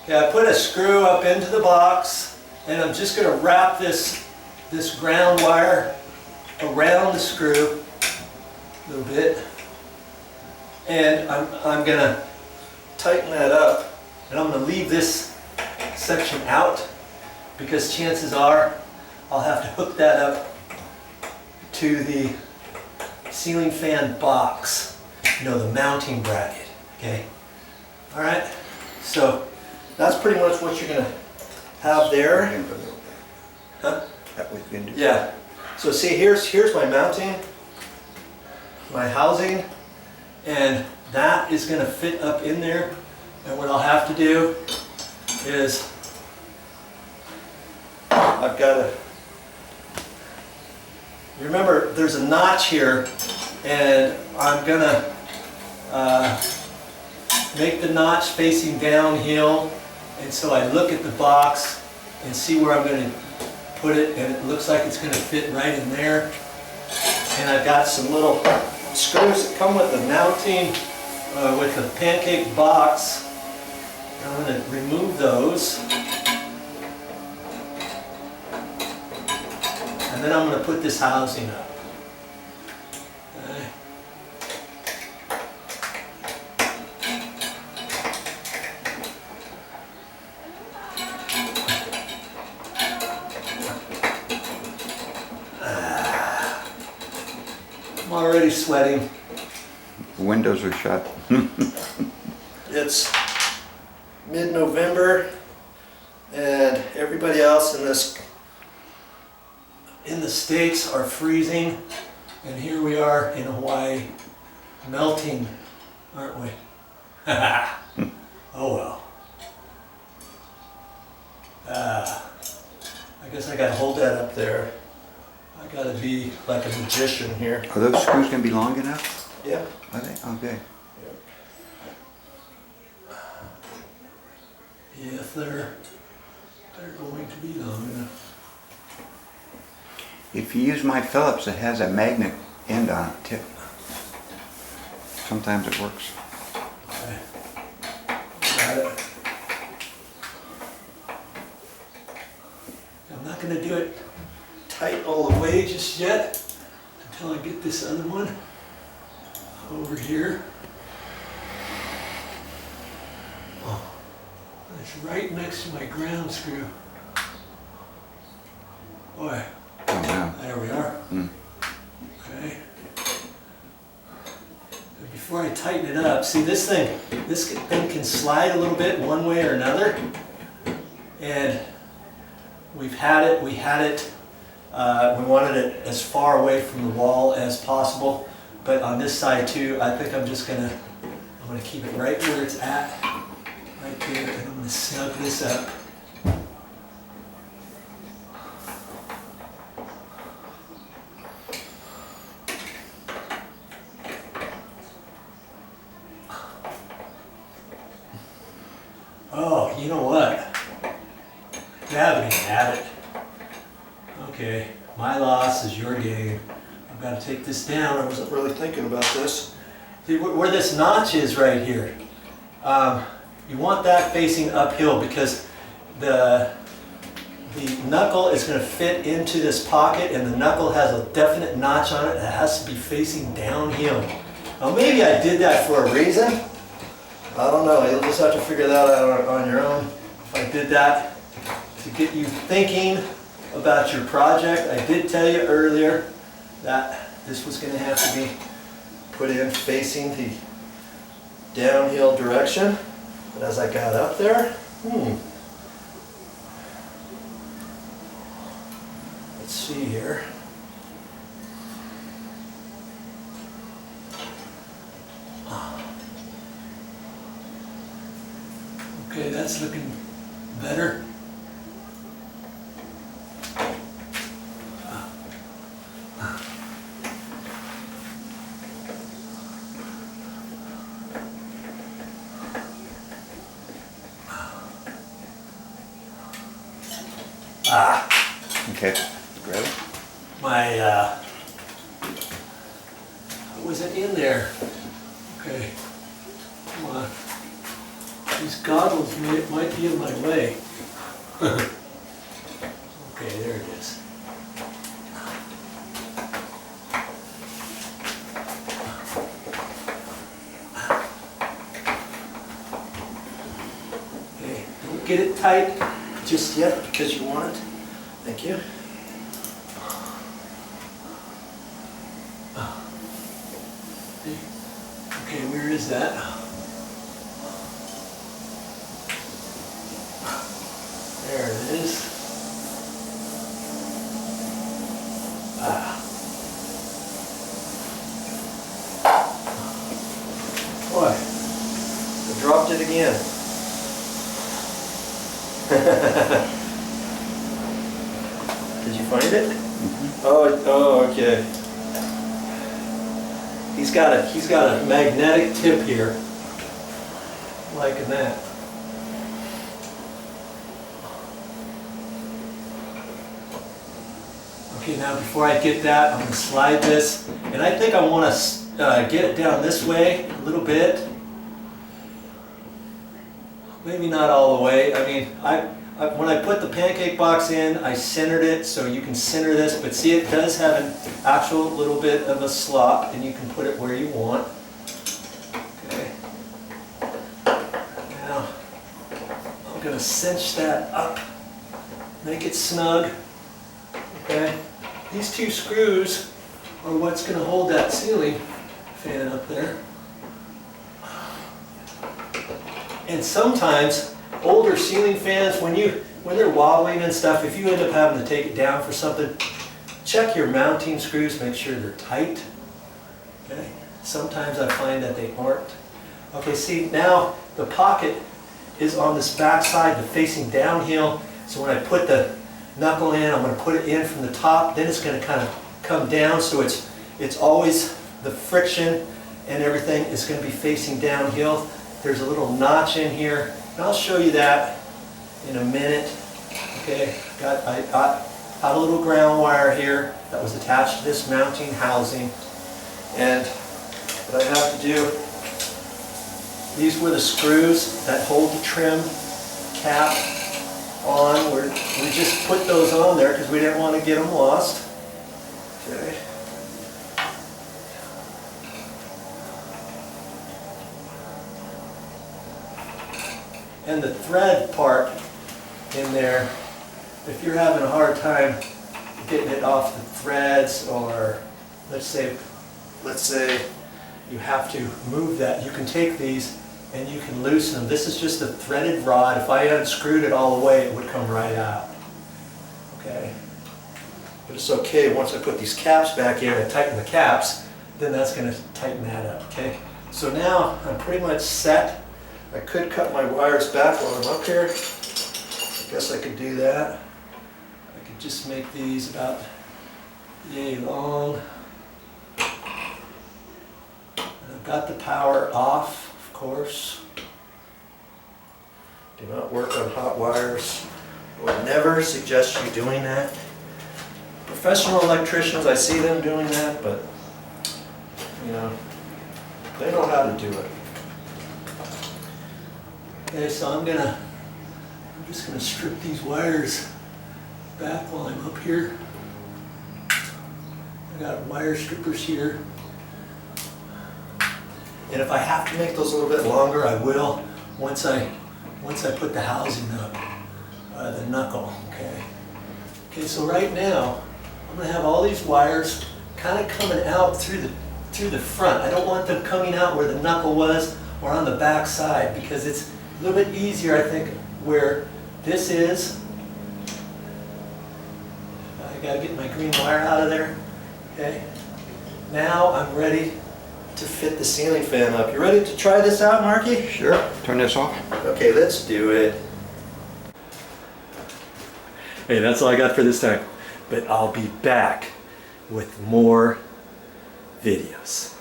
Okay, I put a screw up into the box, and I'm just going to wrap this ground wire around the screw a little bit, and I'm going to tighten that up, and I'm going to leave this section out because chances are I'll have to hook that up to the ceiling fan box, you know, the mounting bracket. Okay, all right, so that's pretty much what you're going to have there. Huh? Yeah. So see, here's my mounting, my housing, and that is going to fit up in there. And what I'll have to do is I've got to, remember there's a notch here, and I'm going to make the notch facing downhill. And so I look at the box and see where I'm going to put it, and it looks like it's going to fit right in there. And I've got some little screws that come with the mounting, with the pancake box. I'm going to remove those. And then I'm going to put this housing up. Okay. I'm already sweating. The windows are shut. It's mid-November, and everybody else in the States are freezing, and here we are in Hawaii melting, aren't we? Oh well. I guess I gotta hold that up there. I gotta be like a magician here. Are those screws going to be long enough? Yeah. Are they? Okay. If they're going to be long enough. If you use my Phillips, it has a magnet end on it tip. Sometimes it works. Okay. Got it. I'm not going to do it tight all the way just yet until I get this other one over here. Oh, it's right next to my ground screw. Boy, Oh, yeah. there we are. Mm. Okay. And before I tighten it up, see this thing can slide a little bit one way or another. And we had it, we wanted it as far away from the wall as possible. But on this side too, I think I'm gonna keep it right where it's at, right there, and I'm gonna snug this up. Oh, you know what? Gravity had it. Okay, my loss is your gain. I've got to take this down. I wasn't really thinking about this. See, where this notch is right here, you want that facing uphill because the knuckle is going to fit into this pocket, and the knuckle has a definite notch on it that has to be facing downhill. Now maybe I did that for a reason. I don't know. You'll just have to figure that out on your own. If I did that to get you thinking about your project. I did tell you earlier that this was going to have to be put in facing the downhill direction. But as I got up there, let's see here. Okay, that's looking better. Okay, grab it. My, was it in there? Okay, come on. These goggles might be in my way. Okay, there it is. Okay, don't get it tight just yet because you want it. Thank you. Okay, where is that? There it is. Boy, I dropped it again. Did you find it? Mm-hmm. Oh, okay. He's got a magnetic tip here, liking that. Okay, now before I get that, I'm going to slide this, and I think I want to get it down this way a little bit. Maybe not all the way. I mean, when I put the pancake box in, I centered it so you can center this, but see, it does have an actual little bit of a slop, and you can put it where you want. Okay. Now, I'm going to cinch that up, make it snug. Okay. These two screws are what's going to hold that ceiling fan up there. And sometimes older ceiling fans, when they're wobbling and stuff, if you end up having to take it down for something, check your mounting screws, make sure they're tight. Okay. Sometimes I find that they aren't. Okay, see, now the pocket is on this back side, the facing downhill. So when I put the knuckle in, I'm going to put it in from the top, then it's going to kind of come down, so it's always the friction and everything is going to be facing downhill. There's a little notch in here, and I'll show you that in a minute. Okay, I got a little ground wire here that was attached to this mounting housing, and what I have to do, these were the screws that hold the trim cap on. We just put those on there because we didn't want to get them lost. Okay. And the thread part in there, if you're having a hard time getting it off the threads, or let's say you have to move that, you can take these and you can loosen them. This is just a threaded rod. If I unscrewed it all the way, it would come right out. Okay. But it's okay, once I put these caps back in and tighten the caps, then that's going to tighten that up. Okay. So now I'm pretty much set. I could cut my wires back while I'm up here. I guess I could do that. I could just make these about yay long. And I've got the power off, of course. Do not work on hot wires. I would never suggest you doing that. Professional electricians, I see them doing that, but you know, they know how to do it. Okay, so I'm just gonna strip these wires back while I'm up here. I got wire strippers here. And if I have to make those a little bit longer, I will once I put the housing up, the knuckle, okay? Okay, so right now, I'm gonna have all these wires kind of coming out through the front. I don't want them coming out where the knuckle was or on the back side, because it's a little bit easier, I think, where this is. I gotta get my green wire out of there. Okay. Now I'm ready to fit the ceiling fan up. You ready to try this out, Marky? Sure. Turn this off. Okay, let's do it. Hey, that's all I got for this time. But I'll be back with more videos.